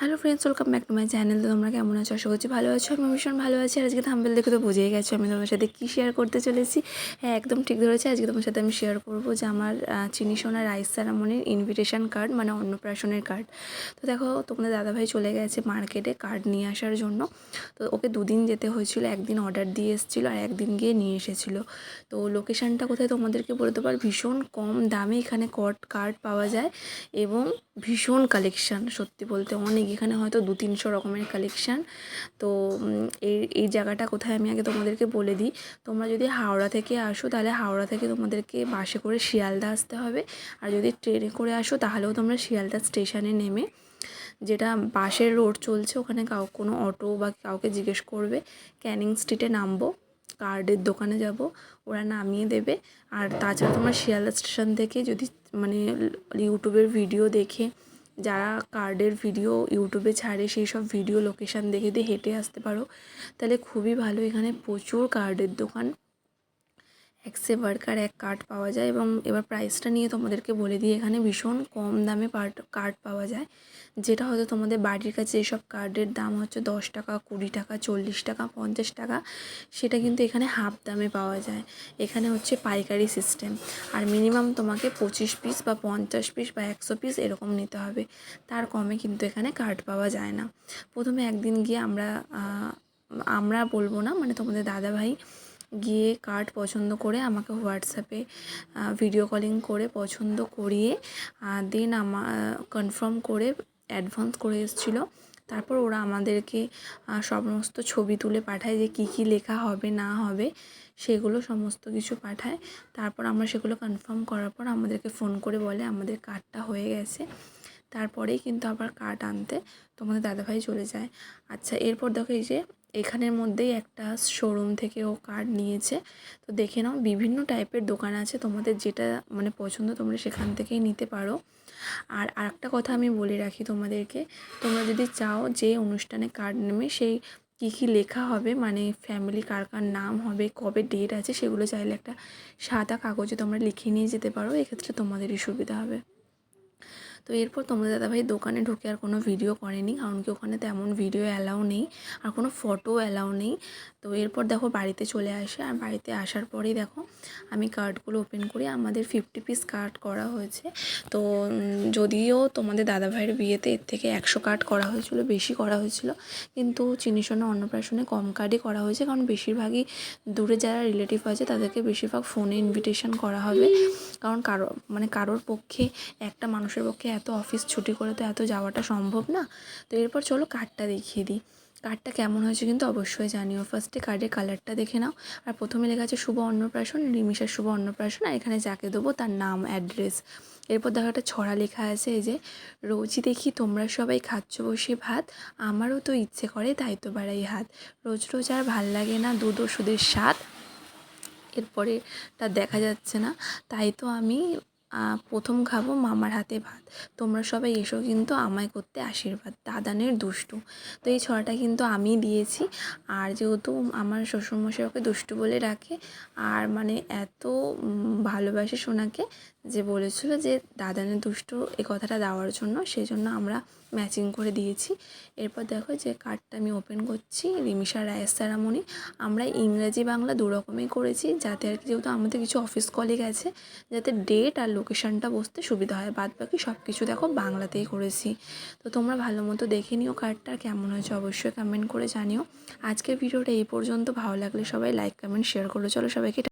Hello friends, welcome back to my channel. তো তোমরা কেমন আছো? আশা করছি ভালো আছো। আমি ভীষণ ভালো আছি। আর আজকে থাম্বনেল দেখে তো বুঝেই গেছো আমি তোমার সাথে কী শেয়ার করতে চলেছি। হ্যাঁ, একদম ঠিক ধরেছি। আজকে তোমার সাথে আমি শেয়ার করবো যে আমার চিনি সোনা রাইস সেরামনির ইনভিটেশন কার্ড, মানে অন্নপ্রাশনের কার্ড। তো দেখো, তোমাদের দাদাভাই চলে গেছে মার্কেটে কার্ড নিয়ে আসার জন্য। তো ওকে দুদিন যেতে হয়েছিল, একদিন অর্ডার দিয়ে এসেছিলো আর একদিন গিয়ে নিয়ে এসেছিলো। তো লোকেশানটা কোথায় তোমাদেরকে বলে দেবো। আর ভীষণ কম দামে এখানে কার্ড পাওয়া যায় এবং ভীষণ কালেকশান, সত্যি বলতে অনেক। এখানে হয়তো 200-300 রকমের কালেকশান। তো এই জায়গাটা কোথায় আমি আগে তোমাদেরকে বলে দিই। তোমরা যদি হাওড়া থেকে আসো তাহলে হাওড়া থেকে তোমাদেরকে বাসে করে শিয়ালদা আসতে হবে। আর যদি ট্রেনে করে আসো তাহলেও তোমরা শিয়ালদা স্টেশনে নেমে, যেটা বাসের রোড চলছে, ওখানে কোনো অটো বা কাউকে জিজ্ঞেস করবে, ক্যানিং স্ট্রিটে নামবো, কার্ডের দোকানে যাব, ওরা নামিয়ে দেবে। আর তাছাড়া তোমরা শিয়ালদা স্টেশন থেকে যদি মানে ইউটিউবের ভিডিও দেখে, যারা কার্ডের ভিডিও ইউটিউবে ছাড়ে সেই সব ভিডিও লোকেশান দেখে দিয়ে হেঁটে আসতে পারো, তাহলে খুবই ভালো। এখানে প্রচুর কার্ডের দোকান, এক সে বাড়কার এক কার্ড পাওয়া যায়। এবং এবার প্রাইসটা নিয়ে তোমাদেরকে বলে দিই, এখানে ভীষণ কম দামে কার্ড পাওয়া যায়। যেটা হয়তো তোমাদের বাড়ির কাছে এসব কার্ডের দাম হচ্ছে 10 টাকা, 20 টাকা, 40 টাকা, 50 টাকা, সেটা কিন্তু এখানে হাফ দামে পাওয়া যায়। এখানে হচ্ছে পাইকারি সিস্টেম। আর মিনিমাম তোমাকে 25 পিস বা 50 পিস বা 100 পিস এরকম নিতে হবে। তার কমে কিন্তু এখানে কার্ড পাওয়া যায় না। প্রথমে একদিন গিয়ে আমরা বলবো না, মানে তোমাদের দাদাভাই গিয়ে কার্ড পছন্দ করে আমাকে হোয়াটসঅ্যাপে ভিডিও কলিং করে পছন্দ করিয়ে দেন কনফার্ম করে অ্যাডভান্স করে এসেছিলো। তারপর ওরা আমাদেরকে সমস্ত ছবি তুলে পাঠায় যে কী কী লেখা হবে না হবে, সেগুলো সমস্ত কিছু পাঠায়। তারপর আমরা সেগুলো কনফার্ম করার পর আমাদেরকে ফোন করে বলে আমাদের কার্ডটা হয়ে গেছে। তারপরেই কিন্তু আবার কার্ড আনতে তোমাদের দাদাভাই চলে যায়। আচ্ছা, এরপর দেখো, এই যে এখানের মধ্যেই একটা শোরুম থেকে ও কার্ড নিয়েছে। তো দেখে নাও, বিভিন্ন টাইপের দোকান আছে, তোমাদের যেটা মানে পছন্দ তোমরা সেখান থেকেই নিতে পারো। আর আরেকটা কথা আমি বলে রাখি তোমাদেরকে, তোমরা যদি চাও যে অনুষ্ঠানে কার্ড নেবে সেই কী কী লেখা হবে, মানে ফ্যামিলি কার কার নাম হবে, কবে ডেট আছে, সেগুলো চাইলে একটা সাদা কাগজে তোমরা লিখে নিয়ে যেতে পারো। এক্ষেত্রে তোমাদেরই সুবিধা হবে। তো এরপর তোমাদের দাদাভাই দোকানে ঢুকে আর কোনো ভিডিও করেনি, কারণ কি ওখানে তেমন ভিডিও অ্যালাউ নেই আর কোনো ফটো অ্যালাউ নেই। তো এরপর দেখো বাড়িতে চলে আসে। আর বাড়িতে আসার পরেই দেখো আমি কার্ডগুলো ওপেন করি। আমাদের 50 পিস কার্ড করা হয়েছে। তো যদিও তোমাদের দাদাভাইয়ের বিয়েতে এর থেকে 100 কার্ড করা হয়েছিল, বেশি করা হয়েছিল, কিন্তু চিনি সোনা অন্নপ্রাশনে কম কার্ডই করা হয়েছে, কারণ বেশিরভাগই দূরে যারা রিলেটিভ আছে তাদেরকে বেশিরভাগ ফোনে ইনভিটেশন করা হবে। কারণ কারোর পক্ষে, একটা মানুষের পক্ষে এত অফিস ছুটি করে তো এত যাওয়াটা সম্ভব না। তো এরপর চলো কার্ডটা দেখিয়ে দিই। কার্ডটা কেমন হয়েছে কিন্তু অবশ্যই জানিও। ফার্স্টে কার্ডের কালারটা দেখে নাও। আর প্রথমে লেখা আছে শুভ অন্নপ্রাশন, রিমিশার শুভ অন্নপ্রাশন। আর এখানে যাকে দেবো তার নাম, অ্যাড্রেস। এরপর দেখো একটা ছড়া লেখা আছে, এই যে রোজই দেখি তোমরা সবাই খাচ্ছ বসে ভাত, আমারও তো ইচ্ছে করে তাই তো বাড়াই হাত, রোজ রোজ আর ভাল লাগে না দুধ ওষুধের স্বাদ। এরপরে তা দেখা যাচ্ছে না, তাই তো আমি প্রথম খাবো মামার হাতে ভাত, তোমরা সবাই এসো কিন্তু আমায় করতে আশীর্বাদ, দাদানের দুষ্টু। তো এই ছড়াটা কিন্তু আমি দিয়েছি। আর যেহেতু আমার শ্বশুরমশাই ওকে দুষ্টু বলে ডাকে, আর মানে এত ভালোবাসে সোনাকে, যে বলেছিল যে দাদানের দুষ্টু এই কথাটা দেওয়ার জন্য, সেই জন্য আমরা ম্যাচিং করে দিয়েছি। এরপর দেখো যে কার্ডটা আমি ওপেন করছি, রিমিশা রায়ের সেরামনি। আমরা ইংরাজি বাংলা দু রকমই করেছি, যাতে আর কি, যেহেতু আমাদের কিছু অফিস কলিগ আছে, যাতে ডেট আর লোকেশানটা বসতে সুবিধা হয়। বাদ বাকি সব কিছু দেখো বাংলাতেই করেছি। তো তোমরা ভালো মতো দেখে নিও কার্ডটা কেমন হয়েছে, অবশ্যই কমেন্ট করে জানিও। আজকের ভিডিওটা এই পর্যন্ত। ভালো লাগলে সবাই লাইক, কমেন্ট, শেয়ার করো। চলো সবাইকে